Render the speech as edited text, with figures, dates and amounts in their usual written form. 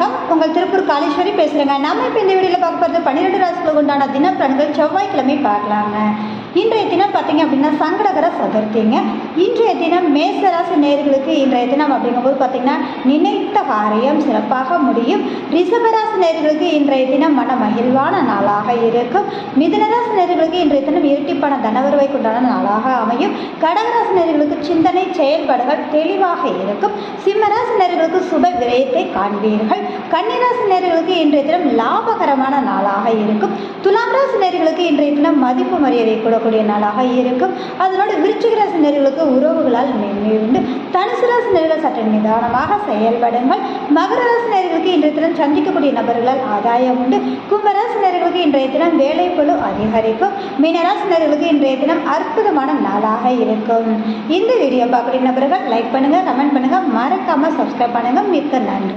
வணக்கம். உங்கள் திருப்பூர் காளீஸ்வரி பேசுகிறேங்க. நம்ம இப்போ இந்த வீடியோவில் பார்க்க போகிறது 12 ராசிகளுக்கு உண்டான தினப்பலன்கள் செவ்வாய்க்கிழமை பார்க்கலாங்க. இன்றைய தினம் பார்த்தீங்க அப்படின்னா சங்கடகர சதுர்த்திங்க. இன்றைய தினம் மேசராசி நேயர்களுக்கு இன்றைய தினம் அப்படிங்கும்போது பார்த்தீங்கன்னா நினைத்த காரியம் சிறப்பாக முடியும். ரிஷபராசி நேயர்களுக்கு இன்றைய தினம் மன மகிழ்வான நாளாக இருக்கும். மிதுனராசி நேயர்களுக்கு இன்றைய தினம் இரட்டிப்பான தனவரவை கொண்டான நாளாக அமையும். கடகராசி நேயர்களுக்கு சிந்தனை செயல்பாடுகள் தெளிவாக இருக்கும். சிம்மராசி நேயர்களுக்கு சுப விரயத்தை காண்பீர்கள். கன்னிராசி நேயர்களுக்கு இன்றைய தினம் லாபகரமான நாளாக இருக்கும். துலாம் ராசி நேயர்களுக்கு இன்றைய தினம் மதிப்பு மரியாதை கூடக்கூடிய நாளாக இருக்கும். அதனோடு விருச்சிக ராசி நேயர்களுக்கு உறவுகளால் மேன்மையுண்டு. தனுசு ராசி நேயர்கள் சற்று நிதானமாக செயல்படுங்கள். மகர ராசி நேயர்களுக்கு இன்றைய தினம் சந்திக்கக்கூடிய நபர்களால் ஆதாயம் உண்டு. கும்பராசி நேயர்களுக்கு இன்றைய தினம் வேலை பளு அதிகரிக்கும். மீனராசி நேயர்களுக்கு இன்றைய தினம் அற்புதமான நாளாக இருக்கும். இந்த வீடியோ பார்க்கக்கூடிய நபர்கள் லைக் பண்ணுங்க, கமெண்ட் பண்ணுங்க, மறக்காம சப்ஸ்கிரைப் பண்ணுங்க. மிக்க நன்றி.